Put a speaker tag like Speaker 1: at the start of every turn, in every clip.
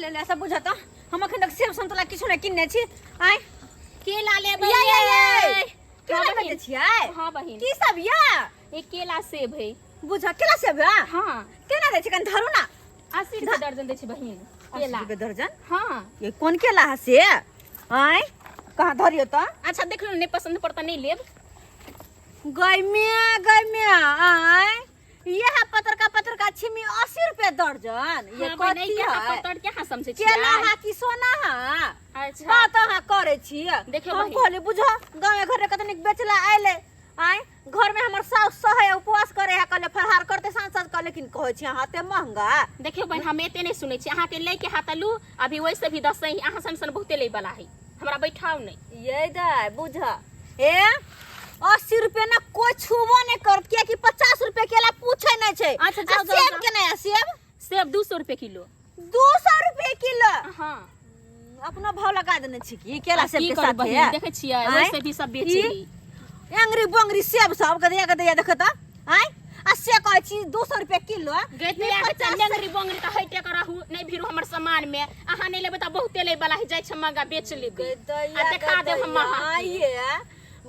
Speaker 1: ले ले सब बुझत हम अखन तक सेब संतोला किछु नै किन्ने छी आइ
Speaker 2: केला लेबै
Speaker 1: ये केला बेचै छियै
Speaker 2: हां बहिन
Speaker 1: की सब या
Speaker 2: एक केला सेब है
Speaker 1: बुझ केला सेब या
Speaker 2: हां
Speaker 1: केना दै छी कन धरू ना
Speaker 2: 80 रुपए दर्जन दै छी बहिन केला
Speaker 1: 80 रुपए दर्जन
Speaker 2: हां
Speaker 1: ये कोन केला है से आइ कहां धरियो त
Speaker 2: अच्छा देख लो नहीं पसंद पड़ता नहीं लेब
Speaker 1: गइमे आइ यह पत्रका छिमी 80 रुपए दर्जन ये
Speaker 2: कथि
Speaker 1: कथि
Speaker 2: है
Speaker 1: है
Speaker 2: पतर के हां समझे छी
Speaker 1: केला हा कि सोना हा
Speaker 2: अच्छा
Speaker 1: बात हा करे छी
Speaker 2: देखियो
Speaker 1: हम
Speaker 2: बहिन।
Speaker 1: कहले बुझो गांव घर कतनिक बेचला आइले आइ घर में हमर सास सहे उपवास करे है कहले फरहार करते सांसद कहले लेकिन कहै छी अहाँ ते महंगा
Speaker 2: देखियो बहन हम एते नहीं सुनै छी अहाँ के ले के हातलू अभी वैसे भी 10 ही अहाँ सन बहुते ले वाला है हमरा बैठाओ नहीं
Speaker 1: ये दाय बुझ ए 80 रुपए ना कोई छुबो नहीं कर किया कि 50 रुपए केला पूछे नहीं छे
Speaker 2: अच्छा जाओ
Speaker 1: सेब के नहीं सेब
Speaker 2: सेब 200 रुपए किलो
Speaker 1: 200 रुपए किलो
Speaker 2: हां
Speaker 1: अपना भाव लगा देने छी कि केला सेब के साथ
Speaker 2: है देखे छियै वैसे भी सब बेचे
Speaker 1: एंगरी बंगरी सेब सब के दिया देखत आइ आ से कहै छी 200 रुपए किलो
Speaker 2: गैत ले आके चंगरी बंगरी त हइटे करहु नहीं भिरू हमर सामान में अहाँ नहीं लेबे त बहुते ले वाला है जाय छ मंगा बेच लेबे आ देखा देब हम
Speaker 1: आइए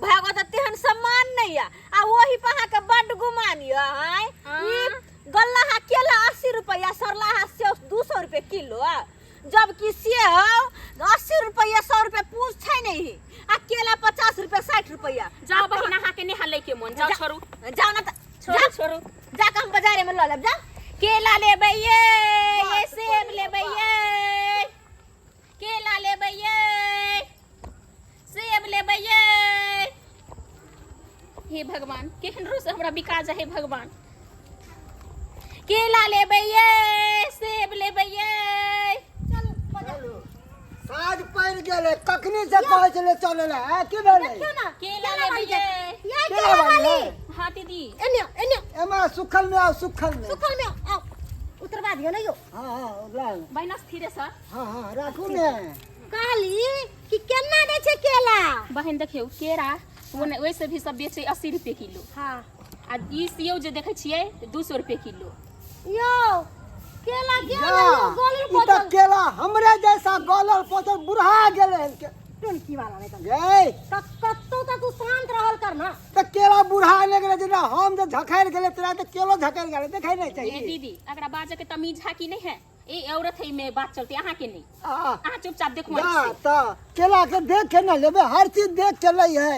Speaker 1: भागवत तेहन सम्मान नहीं है आ वही पहा के बड गुमान है आइ ई गल्ला हा केला 80 रुपया सरला हा सेब 200 रुपए किलो जबकि सेब 80 रुपया 100 रुपए पूछे नहीं आ केला 50 रुपया 60 रुपया
Speaker 2: जाओ बहिन अहाँ के नहीं ले के मन जाओ छोड़ू
Speaker 1: जाओ ना
Speaker 2: छोड़ू
Speaker 1: जाके हम बाजारे में ल लेब जा
Speaker 2: केला लेबै ये सेब लेबै ये केला लेबै ये सेब लेबै ये हे भगवान केहन रोज हमरा बिका जा हे भगवान केला लेबै ये सेब लेबै ये
Speaker 3: साज पड़ गेले कखनी से कहै छले चले ले है की भेले
Speaker 1: क्यों ना
Speaker 2: केला लेबै ये
Speaker 1: ये केला वाली
Speaker 2: हां दीदी
Speaker 1: एने
Speaker 3: एमा सुखल में आओ सुखल में
Speaker 1: आओ उतरवा दियो ना यो
Speaker 3: हां ला
Speaker 2: बहिना स्थिरे सर
Speaker 3: हां राखू ने
Speaker 1: काली कि केना दै छै केला
Speaker 2: बहन देखियो केरा वैसे भी सब बेचे 80 रुपए किलो
Speaker 1: हां
Speaker 2: आ ई सेब जे देखे छियै 200 रुपए किलो
Speaker 1: यो केला गोलर
Speaker 3: ई त केला हमरे जैसा गोलर पोचर बुढ़ा गेले के
Speaker 1: टोनकी वाला नहीं
Speaker 3: गे
Speaker 1: कत्तो त तू शांत रहल कर ना
Speaker 3: त केला बुढ़ा ले गेले जेना हम जे झखैर गेले तोरा त केलो झखैर गेले देखै नहीं
Speaker 2: ये
Speaker 3: चाहिए
Speaker 2: दीदी अगर बाजे के तमीज है कि नहीं है ए औरत है में बात चलती अहाँ के नहीं
Speaker 3: आ
Speaker 2: अहाँ चुपचाप देखो
Speaker 3: जा त केला के देख के ना लेबे हर चीज देख के लई है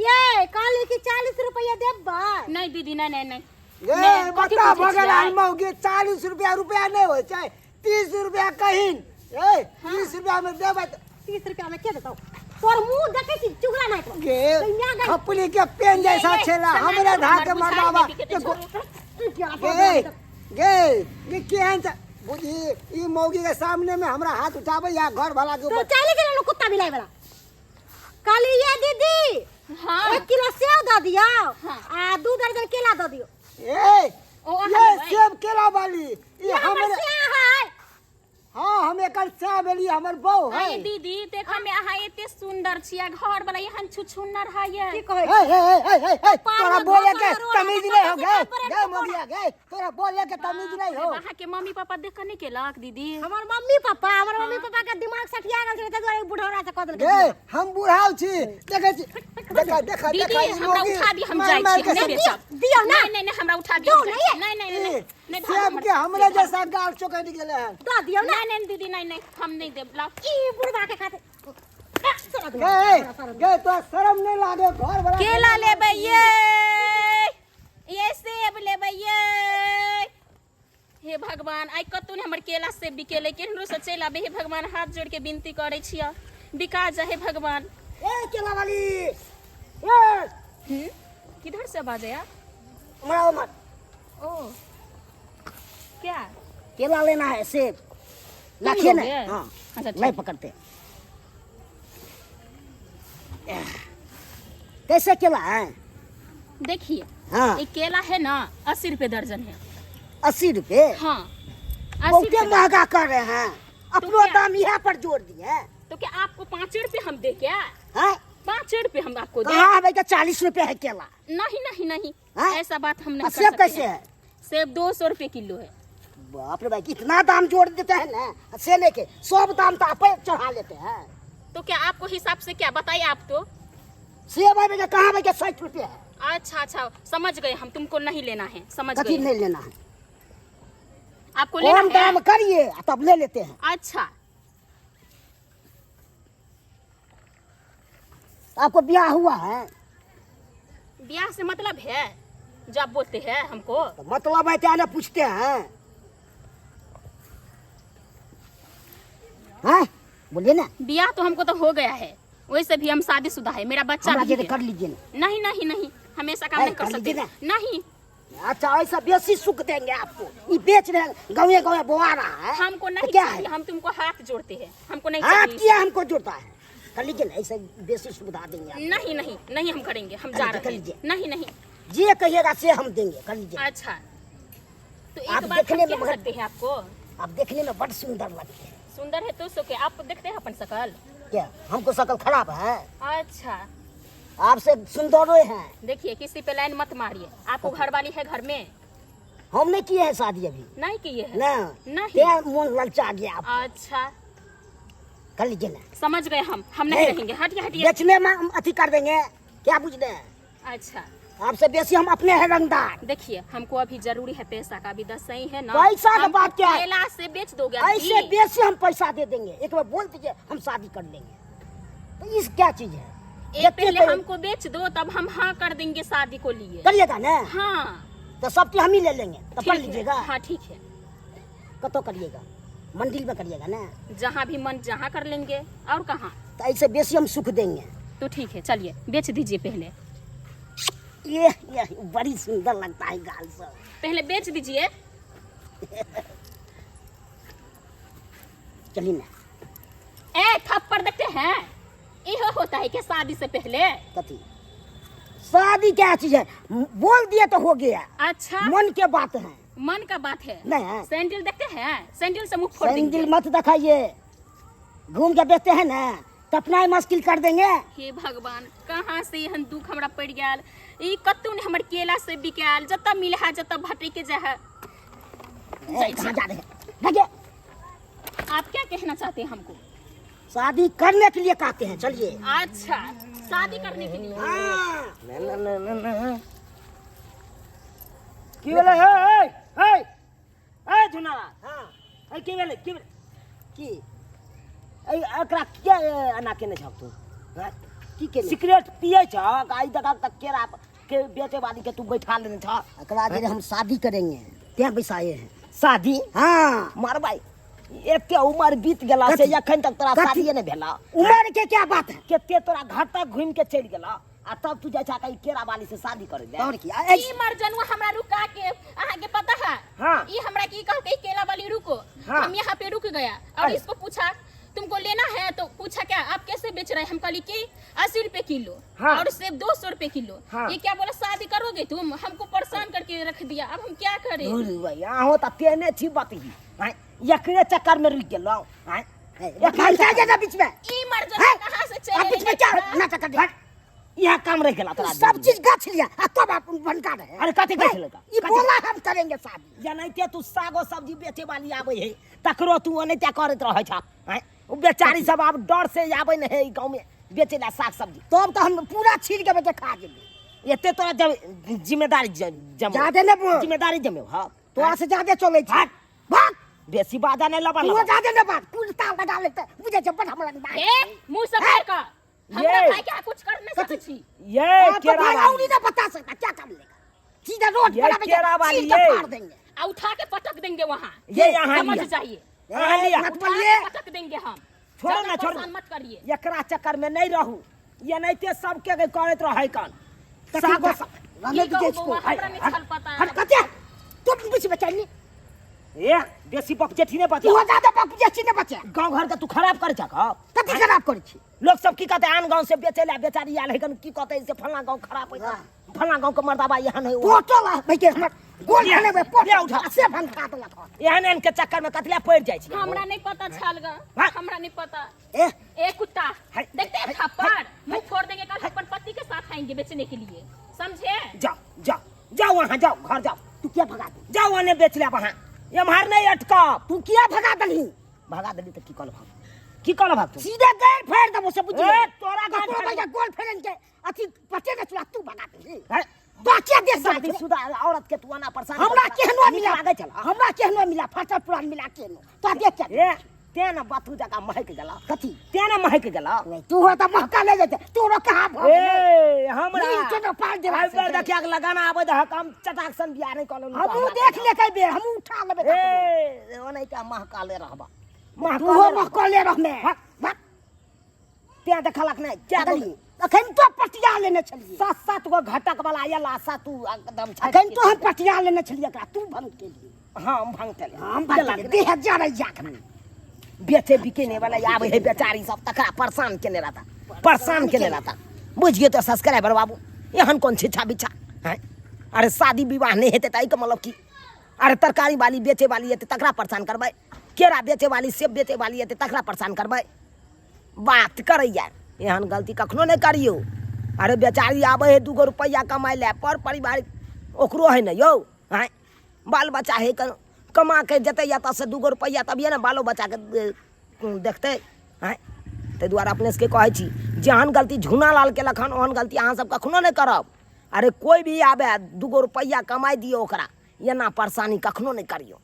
Speaker 1: ये काली की 40 रुपया देबा
Speaker 2: नहीं दीदी नहीं
Speaker 3: ये बता भगल मौगी 40 रुपया नहीं हो चाहे 30 रुपया कहीं ए 30 रुपया में देबे
Speaker 1: 30 रुपया में के देतौ तोर मुंह देखे छी चुगला नहीं तो
Speaker 3: गे खपली के पेन जैसा छेला हमरे धा के मरदावा गे केहन त बुझी ई मौगी के सामने में हमरा हाथ उठाबे या घर वाला के
Speaker 1: तो
Speaker 3: ऊपर
Speaker 1: चले गेलो कुत्ता बिलाई वाला काली ये दीदी
Speaker 2: हां
Speaker 1: 1 किलो सेब दे दियो
Speaker 2: हाँ।
Speaker 1: आ 2 दर्जन केला दे दियो
Speaker 3: ए
Speaker 2: ओ
Speaker 3: ये सेब केला वाली ये हमरे
Speaker 1: है
Speaker 3: हां हम एकर चा बेली हमर बहू है
Speaker 2: अरे दीदी देखा में अहाँ एते सुंदर छिया घर वाला एहन छुछुन्नर है ये
Speaker 1: की कहै
Speaker 3: हे तोरा बोले के तमीज नहीं हो गे मोगिया गे तोरा बोले के तमीज नहीं हो
Speaker 2: अहाँ के मम्मी पापा देख के नहीं केलक दीदी
Speaker 1: हमर मम्मी पापा के दिमाग सठिया गेल छै त दुआरे बुढ़ौरा से कह देलकै
Speaker 3: गे हम बुढ़ाव छी देखे छी देखा
Speaker 2: दीदी हमरा उठा दी हम जाय छी नहीं बेचब
Speaker 1: दियो ना
Speaker 2: नहीं हमरा उठा दियो नहीं
Speaker 3: सेब के हमरे जैसा गाल चोकट गेले हैं
Speaker 1: दे दियो ना
Speaker 2: नहीं दीदी नहीं हम नहीं देब लाओ
Speaker 1: ई बुढ़वा के खाते
Speaker 3: गे तो शर्म नहीं लागे घर वाला
Speaker 2: केला लेबै ये सेब लेबै ये हे भगवान आई कतौ ने हमर केला सेब बिकेले केहनो से चलि आबे हे भगवान हाथ जोड़ के विनती करै छियै बिका जा हे भगवान
Speaker 3: ए केला वाली ए
Speaker 2: किधर से आवाज आया
Speaker 3: मरा मत
Speaker 2: ओ क्या
Speaker 3: केला लेना है सेब लाखिए ना हां
Speaker 2: अच्छा
Speaker 3: नहीं पकड़ते कैसे केला है
Speaker 2: देखिए
Speaker 3: हाँ
Speaker 2: ये केला है ना 80 रुपए दर्जन है
Speaker 3: 80 रुपए
Speaker 2: हाँ 80
Speaker 3: बहुत
Speaker 2: रुपए
Speaker 3: महंगा कर रहे हैं अपनो
Speaker 2: क्या?
Speaker 3: दाम यहाँ पर जोड़ दिए
Speaker 2: तो क्या आपको 5 रुपए हम दे क्या
Speaker 3: हैं
Speaker 2: 5 रुपए हम आपको दे
Speaker 3: कहाँ भाई 40 रुपए है केला
Speaker 2: नहीं
Speaker 3: हाँ?
Speaker 2: ऐसा बात हम नहीं कर
Speaker 3: सेब
Speaker 2: सकते
Speaker 3: कैसे है
Speaker 2: सेब 200 रुपए किलो है
Speaker 3: बाप रे भाई इतना दाम जोड़ देते हैं ना से लेके सब दाम तो आप चढ़ा लेते हैं।
Speaker 2: तो क्या आपको हिसाब से क्या बताइए आप तो।
Speaker 3: सेब है भैया कहाँ भैया 60 रुपये है।
Speaker 2: अच्छा अच्छा समझ गए हम, तुमको नहीं लेना है, समझ
Speaker 3: कथी
Speaker 2: गए।
Speaker 3: नहीं लेना है,
Speaker 2: आपको लेना
Speaker 3: कम
Speaker 2: है।
Speaker 3: दाम करिए तब ले लेते हैं।
Speaker 2: अच्छा
Speaker 3: आपको ब्याह हुआ है?
Speaker 2: ब्याह से मतलब है जब बोलते हैं हमको।
Speaker 3: तो मतलब है क्या ना पूछते हैं? हाँ बोलिए ना।
Speaker 2: ब्याह तो हमको तो हो गया है, वैसे भी हम शादीशुदा है, मेरा बच्चा
Speaker 3: हमरा
Speaker 2: भी
Speaker 3: जैसे
Speaker 2: है।
Speaker 3: कर लीजिए ना।
Speaker 2: नहीं नहीं नहीं, हमेशा काम
Speaker 3: है,
Speaker 2: नहीं कर
Speaker 3: कर
Speaker 2: सकते।
Speaker 3: लीजिए
Speaker 2: नहीं
Speaker 3: अच्छा ऐसा बेसी सुख देंगे आपको, ये बेच रहे हैं गाँव गाँव बोआ रहा है।
Speaker 2: हमको
Speaker 3: तो
Speaker 2: नहीं
Speaker 3: क्या
Speaker 2: चाहिए,
Speaker 3: है
Speaker 2: हम तुमको हाथ जोड़ते हैं, हमको नहीं
Speaker 3: हाथ
Speaker 2: चाहिए।
Speaker 3: किया हमको जुड़ता है, कर लीजिए ना ऐसे बेसी सुविधा देंगे आपको।
Speaker 2: नहीं नहीं नहीं, हम करेंगे, हम जा
Speaker 3: कर
Speaker 2: रहे
Speaker 3: लीजिए।
Speaker 2: हैं। नहीं नहीं।
Speaker 3: जे कहिएगा से हम देंगे, कर लीजिए।
Speaker 2: अच्छा तो
Speaker 3: आप
Speaker 2: एक बात
Speaker 3: देखने
Speaker 2: हम
Speaker 3: में
Speaker 2: कह
Speaker 3: मगर-
Speaker 2: सकते हैं आपको।
Speaker 3: आप देखने में बड़ सुंदर लगते हैं।
Speaker 2: सुंदर है तो सो के आप देखते हैं अपन शकल।
Speaker 3: क्या हमको शकल खराब है?
Speaker 2: अच्छा
Speaker 3: आपसे सुंदर हैं।
Speaker 2: देखिए किसी पे लाइन मत मारिए, आपको घर वाली है घर में?
Speaker 3: हम नहीं किए हैं शादी अभी
Speaker 2: नहीं किए है।
Speaker 3: ना।
Speaker 2: नहीं।
Speaker 3: क्या मन ललचा गया आप,
Speaker 2: अच्छा
Speaker 3: कर लीजिए ना।
Speaker 2: समझ गए हम नहीं
Speaker 3: नहीं।
Speaker 2: रहेंगे। हटिए हटिए।
Speaker 3: बेचने में हम अति कर देंगे, क्या बुझ रहे हैं?
Speaker 2: अच्छा
Speaker 3: आपसे बेसी हम अपने हैं रंगदार।
Speaker 2: देखिए हमको अभी जरूरी है पैसा का, अभी 10 सही है ना।
Speaker 3: पैसा का
Speaker 2: हमको
Speaker 3: बात क्या है?
Speaker 2: केला से बेच दोगे
Speaker 3: ऐसे
Speaker 2: अभी?
Speaker 3: बेसी हम पैसा दे देंगे, एक बार बोल दीजिए हम शादी कर लेंगे। तो इस क्या चीज है?
Speaker 2: एक पहले
Speaker 3: देखते
Speaker 2: हमको बेच दो तब हम हाँ कर देंगे शादी को लिए।
Speaker 3: करिएगा ना,
Speaker 2: हाँ
Speaker 3: तो सब चीज हम ही ले लेंगे, तो
Speaker 2: ठीक
Speaker 3: कर
Speaker 2: है।
Speaker 3: लीजिएगा।
Speaker 2: हाँ ठीक है,
Speaker 3: कतो करिएगा? मंदिर में करिएगा ना,
Speaker 2: जहाँ भी मन जहाँ कर लेंगे। और कहाँ?
Speaker 3: तो ऐसे बेसी हम सुख देंगे।
Speaker 2: तो ठीक है चलिए बेच दीजिए पहले।
Speaker 3: ये बड़ी सुंदर लगता है गाल सब।
Speaker 2: पहले बेच दीजिए।
Speaker 3: चलिए ना।
Speaker 2: ए थप्पड़ देखते हैं, यह होता है क्या शादी से पहले?
Speaker 3: कथी शादी क्या चीज है? बोल दिए तो हो गया,
Speaker 2: अच्छा
Speaker 3: मन के बात है।
Speaker 2: मन का बात है।
Speaker 3: नहीं है।
Speaker 2: सैंडल देखते हैं, सैंडल से मुंह फोड़ देंगे।
Speaker 3: सैंडल मत दिखाइए, घूम के बेचते हैं ना तो अपना ही मुश्किल कर देंगे।
Speaker 2: हे भगवान कहाँ से एहन दुख हमरा पड़ गया। ई कतू ने हमर केला से बिकायल, जतऽ मिलहा जतऽ भटक के जाए।
Speaker 3: कहाँ जा रहे हैं? भागे।
Speaker 2: आप क्या कहना चाहते हैं हमको?
Speaker 3: शादी करने के लिए कहते हैं, चलिए।
Speaker 2: अच्छा शादी करने के लिए।
Speaker 3: हाँ।
Speaker 4: की भेलै हे हे हे झुना
Speaker 3: हाँ।
Speaker 4: हे की भेलै की
Speaker 3: की
Speaker 4: ए एकरा के एना केने छौ तू?
Speaker 3: हाँ? की के लिए?
Speaker 4: सिगरेट पिए छ गाय दगा तक केरा के बेचे वाली के तू बैठा लेने छ।
Speaker 3: अकरा जे हम शादी करेंगे ત્યાં बैसाए हैं।
Speaker 4: शादी
Speaker 3: हाँ।
Speaker 4: मार भाई एते उम्र बीत गेला से
Speaker 3: कथी?
Speaker 4: एखन तक तोरा
Speaker 3: कथी?
Speaker 4: शादी ने भेला।
Speaker 3: उम्र के क्या बात है?
Speaker 4: केते तोरा घर तक घूम के चल गेला आ तब तू जाइ छ कहीं केरा वाली से शादी करे ले।
Speaker 3: और क्या
Speaker 2: ई मर जनुआ हमरा रुका के अहाँ के पता है?
Speaker 4: हाँ।
Speaker 2: ई हमरा की कह के केला वाली रुको।
Speaker 4: हाँ।
Speaker 2: हम यहाँ पे रुक गया और
Speaker 4: अरे।
Speaker 2: इसको पूछा तुमको लेना है, तो पूछा क्या आप कैसे बेच रहे हैं? हम कहली कि 80 रुपए किलो।
Speaker 4: हाँ।
Speaker 2: और सेब 200 रुपए किलो।
Speaker 4: हाँ।
Speaker 2: ये क्या बोला शादी करोगे तुम? हमको परेशान करके रख दिया, अब हम क्या करें?
Speaker 4: अरे भाई आहो त तेने छी बती हैं एकरे चक्कर में रुक गेलो हैं।
Speaker 3: घंटा जगह बीच में
Speaker 2: ई मर
Speaker 3: हैं?
Speaker 2: जनुआ कहाँ से
Speaker 3: आप
Speaker 2: चले
Speaker 3: बीच में क्या
Speaker 2: लेके?
Speaker 3: नाटक कर दिया?
Speaker 4: यहाँ काम रह गेला तोरा।
Speaker 3: सब चीज गछ लिया आ तब आप बनका रहे।
Speaker 4: अरे कथी गछ लेगा?
Speaker 3: ये बोला हम करेंगे शादी।
Speaker 4: जनाइते तू सागो सब्जी बेचे वाली आवे है तकरो तू ओनैते करत रहे छ हैं। उ बेचारी सब अब डर से आवे न है ई गांव में बेचे ला साग सब्जी।
Speaker 3: तब तो हम पूरा छील के बेटे खा गेली।
Speaker 4: एते तोरा जिम्मेदारी जमे
Speaker 3: ज्यादा ने बोल,
Speaker 4: जिम्मेदारी जमे हां
Speaker 3: तोरा से ज्यादा चले छी।
Speaker 4: भाग।
Speaker 3: भाग।
Speaker 4: बेसी बाजा नहीं लबा
Speaker 3: तू ज्यादा ने बात कुलता बना लेते बुझे जब हमरा ना।
Speaker 2: ए मुंह से बाहर का। हमरा
Speaker 4: ये।
Speaker 2: भाई क्या कुछ कर नहीं सकती छी।
Speaker 4: ये
Speaker 3: तो
Speaker 4: केरा
Speaker 3: भाई
Speaker 4: वाली
Speaker 3: औरी ना बता सकता क्या कर लेगा? सीधा रोड
Speaker 4: ये
Speaker 3: बना बेटे
Speaker 4: केरा वाली
Speaker 3: छील के
Speaker 4: ये।
Speaker 3: फाड़ देंगे।
Speaker 2: आ उठा के पटक देंगे वहाँ।
Speaker 4: ये यहाँ
Speaker 2: समझ
Speaker 4: लिया।
Speaker 2: जाइए।
Speaker 4: यहाँ लिया।
Speaker 3: मत
Speaker 2: उठा
Speaker 3: बोलिए।
Speaker 2: के पटक देंगे हम।
Speaker 4: छोड़ो
Speaker 2: ज्यादा
Speaker 4: ना, छोड़ो।
Speaker 2: परेशान मत करिए।
Speaker 4: एकरा चक्कर में नहीं रहू। ये नैते सबके करत रहे कान सागो
Speaker 3: रहने
Speaker 2: ई
Speaker 3: दीजिए
Speaker 2: कहू
Speaker 3: इसको।
Speaker 2: बउआ, हमरा नहीं चल पता है।
Speaker 3: हट कते तुम बीच में चलनी
Speaker 4: ए बेसी पक जेठी ने
Speaker 3: तू
Speaker 4: बचा
Speaker 3: ज्यादा पक जैसी ने बचे
Speaker 4: गांव घर के तू खराब कर छक।
Speaker 3: कते खराब करी छी।
Speaker 4: लोग सब की कहते आन गांव से बेचे ला बेचारी आल है की कहते से फलना गांव खराब है फलना गांव के मर्दाबा यहाँ है
Speaker 3: पोटल भाई के हमर गोल
Speaker 4: लिया,
Speaker 3: खाने में
Speaker 4: लिया
Speaker 3: पोटल
Speaker 4: उठा।
Speaker 3: उठा से भंगा देला था।
Speaker 4: एहन एहन के चक्कर में कतला पड़ जाय छी।
Speaker 2: हमरा नहीं पता छलगा।
Speaker 4: हाँ।
Speaker 2: हमरा नहीं पता।
Speaker 3: ए
Speaker 2: ए कुत्ता
Speaker 4: हाय,
Speaker 2: देखते हैं
Speaker 4: हाय,
Speaker 2: थप्पड़ मुंह फोड़ देंगे। कल अपन पति के साथ आएंगे बेचने के लिए, समझे?
Speaker 4: जाओ जाओ जाओ वहाँ जाओ घर जाओ
Speaker 3: तू क्या भगा दे?
Speaker 4: जाओ वहाँ बेच ले वहाँ एम्हर नहीं अटका
Speaker 3: तू किया भगा दली
Speaker 4: भगा देली तो की कहल भाग तू
Speaker 3: सीधे गैर फेर दबो से बुझ
Speaker 4: ए, तोरा गाल
Speaker 3: तोरा
Speaker 4: फेर
Speaker 3: भैया गोल फेरन के अथी पचे के चला तू भगा दली
Speaker 4: हैं?
Speaker 3: बाकिया दे सकती
Speaker 4: शादीशुदा औरत के तू आना परेशान
Speaker 3: हमरा केहनो मिला
Speaker 4: आगे चला
Speaker 3: हमरा केहनो मिला फाटा पुरान मिला केनो तो देख चल
Speaker 4: ए तेना बातू जका महक गेला
Speaker 3: कथी
Speaker 4: तेना महक गेला
Speaker 3: तू हो त महका ले जते तोरो कहां भ
Speaker 4: ए हमरा
Speaker 3: नील के तो पाल देबा
Speaker 4: आई बार देखिया के लगाना आबे द हम चटाक सन बियाह नहीं कॉलोनी
Speaker 3: हम देख ले कई बेर हम उठा लेबे
Speaker 4: ए ओने का महकाले रहबा
Speaker 3: तू हो महकले रह में
Speaker 4: ते देखलक नहीं क्या
Speaker 3: चली
Speaker 4: गली
Speaker 3: अखन तो पटिया लेने छलिए
Speaker 4: 7-7 गो घटक वाला या लासा तू एकदम
Speaker 3: अखन तो हम पटिया लेने छलिए एकरा तू भंग के लिए
Speaker 4: हां हम भांग चले
Speaker 3: हम भंग के 2000 जाक
Speaker 4: बेचे बिकेने वाला आवे है बेचारी सब तकरा परेशान केने रहता परेशान केने रहता बुझिए तो सब्सक्राइबर बाबू एहन कौन छिछा बिछा हैं अरे शादी विवाह नहीं हेते ताई के मतलब की अरे तरकारी वाली बेचे वाली हेते तकरा परेशान करबै केरा बेचे वाली सेब बेचे वाली हेते तकरा परेशान करबै बात करे यार एहन गलती कखनो नहीं करियो अरे बेचारी आवे है 2 रुपया कमाई ले पर परिवार ओकरो है न यौ हैं बाल बच्चा है कमा के जते या से 2 रुपया तभिए ना बालो बच्चा के देखते हैं ताहि दुआरे अपने से कहै छी जेहन गलती झूना लाल के लखन ओहन गलती अहाँ सब कखनो नहीं करब अरे कोई भी आवे 2 रुपया कमाई दियो ओकरा एना परेशानी कखनो नहीं करियो।